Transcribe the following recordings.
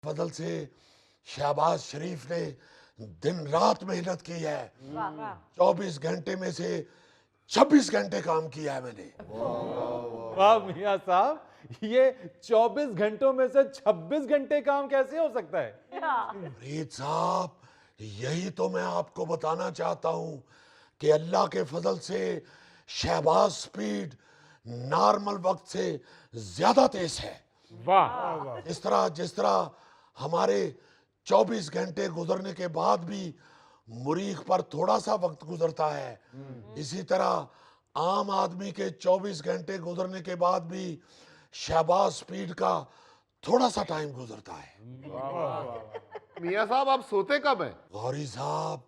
फजल से शहबाज शरीफ ने दिन रात मेहनत की है। 24 घंटे में से 26 घंटे काम किया है मैंने। वाह मियां साहब, ये 24 घंटों में से 26 घंटे काम कैसे हो सकता है? फरीद साहब, यही तो मैं आपको बताना चाहता हूं कि अल्लाह के फजल से शहबाज स्पीड नॉर्मल वक्त से ज्यादा तेज है। वाह जिस तरह हमारे 24 घंटे गुजरने के बाद भी मुरीख पर थोड़ा सा वक्त गुजरता है, इसी तरह आम आदमी के 24 घंटे गुजरने के बाद भी शहबाज स्पीड का थोड़ा सा टाइम गुजरता है। मियाँ साहब आप सोते कब हैं? गौरी साहब,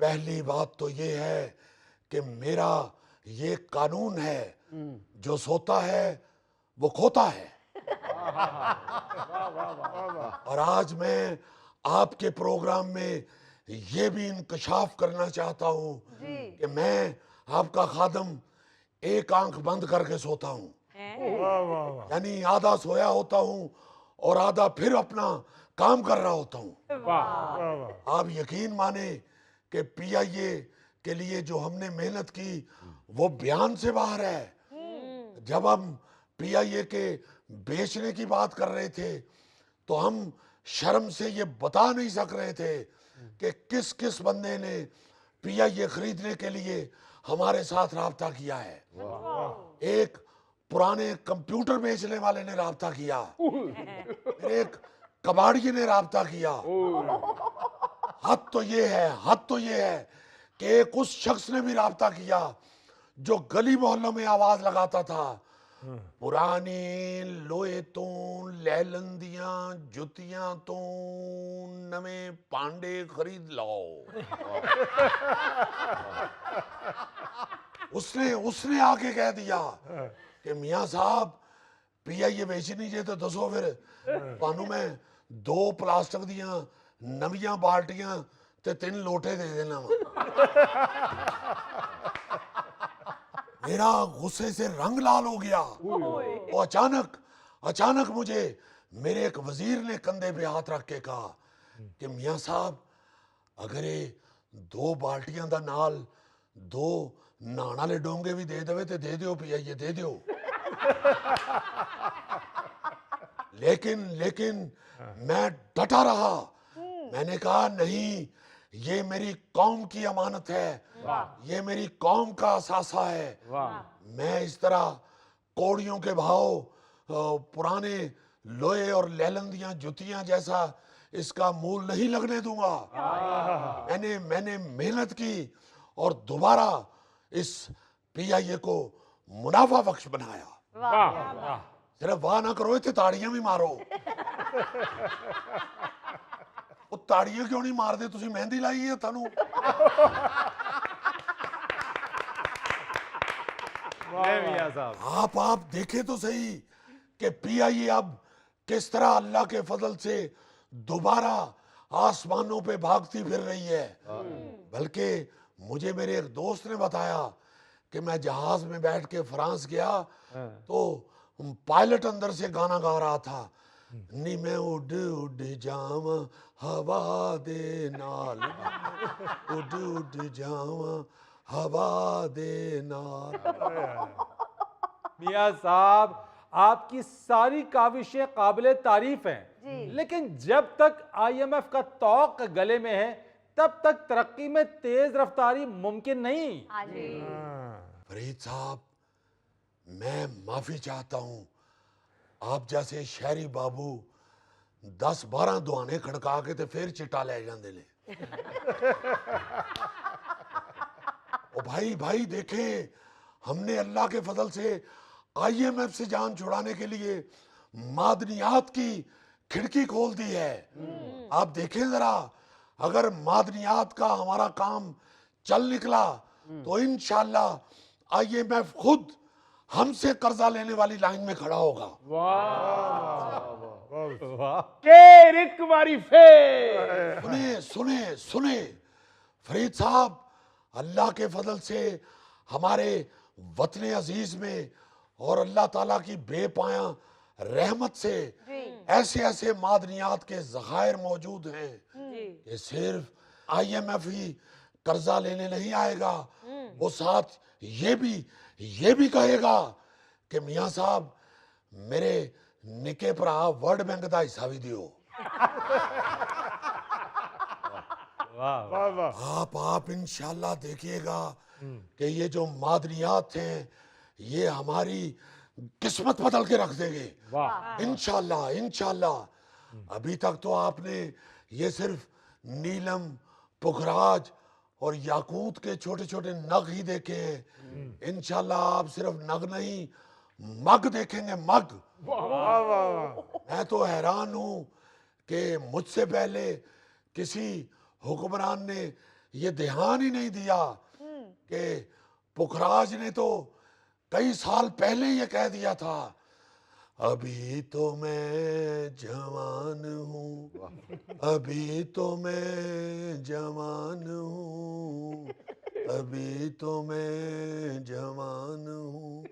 पहली बात तो ये है कि मेरा ये कानून है, जो सोता है वो खोता है। और आज मैं आपके प्रोग्राम में ये भी इंकशाफ करना चाहता हूँ कि मैं आपका खादम एक आंख बंद करके सोता हूँ, यानी आधा सोया होता हूँ और आधा फिर अपना काम कर रहा होता हूँ। आप यकीन माने कि पीआईए के लिए जो हमने मेहनत की वो बयान से बाहर है। जब हम पीआईए के बेचने की बात कर रहे थे तो हम शर्म से ये बता नहीं सक रहे थे कि किस किस बंदे ने पीआईए खरीदने के लिए हमारे साथ राब्ता किया है। एक पुराने कंप्यूटर बेचने वाले ने राब्ता किया, एक कबाड़िए ने राब्ता किया। हद तो ये है कि एक उस शख्स ने भी राब्ता किया जो गली मोहल्लों में आवाज लगाता था, पुरानी लोहे तो लैलंदियां जुतियां तो नवे पांडे खरीद लाओ। उसने आके कह दिया कि मियां साहब पीआईए बेचनी जे तो दसो फिर ਤੁਹਾਨੂੰ मैं 2 प्लास्टिक दियां नवियां बाल्टियां ते 3 लोटे दे देना वा। मेरा गुस्से से रंग लाल हो गया और अचानक मुझे मेरे एक वजीर ने कंधे पे हाथ रख के कहा कि मियां साहब, अगर ये 2 बाल्टियां दा नाल 2 नहाने वाले डोंगे भी दे देवे तो दे दियो, पीआईए दे दियो। लेकिन मैं डटा रहा। मैंने कहा नहीं, ये मेरी कौम की अमानत है, ये मेरी कौम का असासा है। मैं इस तरह कौड़ियों के भाव पुराने लोहे और लैलंदियां जुतियां जैसा इसका मूल नहीं लगने दूंगा। मैंने मेहनत की और दोबारा इस पीआईए को मुनाफा बख्श बनाया। सिर्फ वाह ना करो, इतने ताड़ियां भी मारो। वो ताड़ियां क्यों नहीं मारते? तुसी मेहंदी लाई है थानू। मियां साहब, आप देखे तो सही कि पीआईए अब किस तरह अल्लाह के फजल से दोबारा आसमानों पे भागती फिर रही है। बल्कि मुझे मेरे एक दोस्त ने बताया कि मैं जहाज में बैठ के फ्रांस गया तो पायलट अंदर से गाना गा रहा था, नी मैं उड़ उड़ जाव हवा दे नाल, उड़ जाव हवा दे नाल। मियां साहब, आपकी सारी काविशें काबिले तारीफ हैं, लेकिन जब तक आईएमएफ का तौक गले में है तब तक तरक्की में तेज रफ्तारी मुमकिन नहीं। फरीद साहब, मैं माफी चाहता हूं, आप जैसे शहरी बाबू 10-12 दुआने खड़का के ते फिर चिट्टा ले जाते ने। ओ भाई देखे, हमने अल्लाह के फजल से आईएमएफ से जान छुड़ाने के लिए मादनियात की खिड़की खोल दी है। आप देखें जरा, अगर मादनियात का हमारा काम चल निकला तो इंशाल्लाह आईएमएफ खुद हमसे कर्जा लेने वाली लाइन में खड़ा होगा। शेर एक बारी फिर। सुने फरीद साहब, अल्लाह के फजल से हमारे वतन अजीज में और अल्लाह ताला की बेपाया रहमत से ऐसे ऐसे मादनियात के ज़खायर मौजूद हैं कि सिर्फ IMF ही कर्जा लेने नहीं आएगा, वो साथ ये भी कहेगा कि मियाँ साहब मेरे निके पर आप वर्ल्ड बैंक का हिस्सा भी दियो। वाह वाह वाह आप इंशाल्लाह देखिएगा कि ये जो मादनियात हैं ये हमारी किस्मत बदल के रख देंगे। वाह इंशाल्लाह इंशाल्लाह। अभी तक तो आपने ये सिर्फ नीलम, पुखराज और याकूत के छोटे छोटे नग ही देखे हैं। इंशाल्लाह आप सिर्फ नग नहीं मग देखेंगे, मग। वाह वाह मैं तो हैरान हूं कि मुझसे पहले किसी हुक्मरान ने ये ध्यान ही नहीं दिया कि पुखराज ने तो कई साल पहले ये कह दिया था, अभी तो मैं जवान हूँ, अभी तो मैं जवान हूँ, अभी तो मैं जवान हूँ।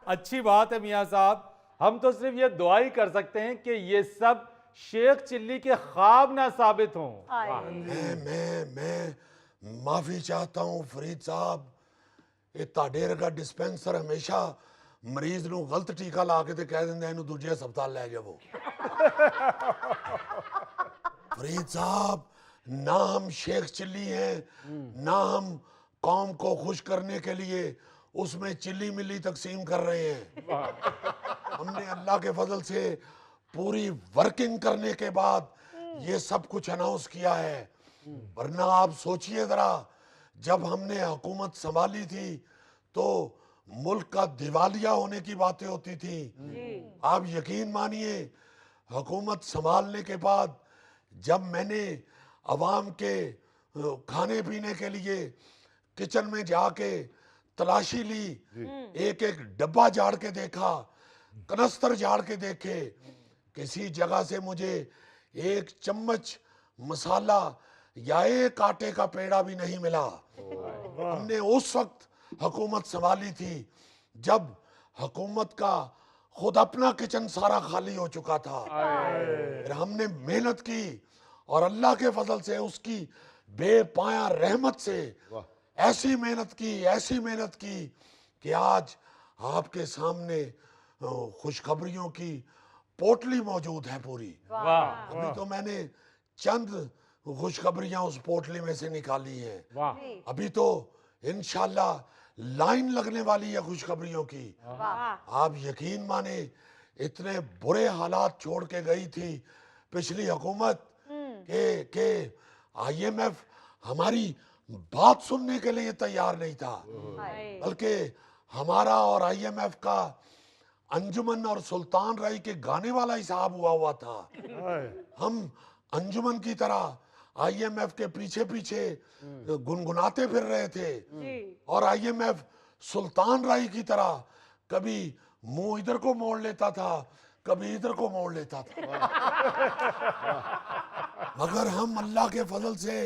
अच्छी बात है मियाँ साहब, हम तो सिर्फ ये दुआ ही कर सकते हैं कि ये सब शेख चिल्ली के ख्वाब ना साबित हों। मैं माफी चाहता हूँ फरीद साहब, ये ताडेर का डिस्पेंसर हमेशा मरीज ਨੂੰ गलत टीका ला के ते कह दिंदा इन्हू दूजे हस्पताल ले जाओ। फरीद साहब, ना हम शेख चिल्ली हैं, ना हम कौम को खुश करने के लिए उसमें चिल्ली मिल्ली तकसीम कर रहे हैं। हमने अल्लाह के फजल से पूरी वर्किंग करने के बाद ये सब कुछ अनाउंस किया है। वरना आप सोचिए जरा, जब हमने हुकूमत संभाली थी तो मुल्क का दिवालिया होने की बातें होती थी। आप यकीन मानिए, हुकूमत संभालने के बाद जब मैंने अवाम के खाने पीने के लिए किचन में जाके तलाशी ली, एक एक डब्बा झाड़ के देखा, कनस्तर झाड़ के देखे, किसी जगह से मुझे एक चम्मच मसाला या एक आटे का पेड़ा भी नहीं मिला। हमने उस वक्त हुकूमत संभाली थी जब हुकूमत का खुद अपना किचन सारा खाली हो चुका था। फिर हमने मेहनत की और अल्लाह के फजल से उसकी बेपाया रहमत से ऐसी मेहनत की कि आज आपके सामने खुशखबरियों की पोटली मौजूद है पूरी। वाह अभी तो मैंने चंद खुशखबरियां उस पोटली में से निकाली हैं। वाह अभी तो इंशाल्लाह लाइन लगने वाली है खुशखबरियों की। आप यकीन माने, इतने बुरे हालात छोड़ के गई थी पिछली हुकूमत के IMF हमारी बात सुनने के लिए तैयार नहीं था, बल्कि हमारा और IMF का अंजुमन और सुल्तान राय के गाने वाला हिसाब हुआ था। हम अंजुमन की तरह IMF के पीछे पीछे गुनगुनाते फिर रहे थे और IMF सुल्तान राय की तरह कभी मुंह इधर को मोड़ लेता था, कभी इधर को मोड़ लेता था। मगर हम अल्लाह के फजल से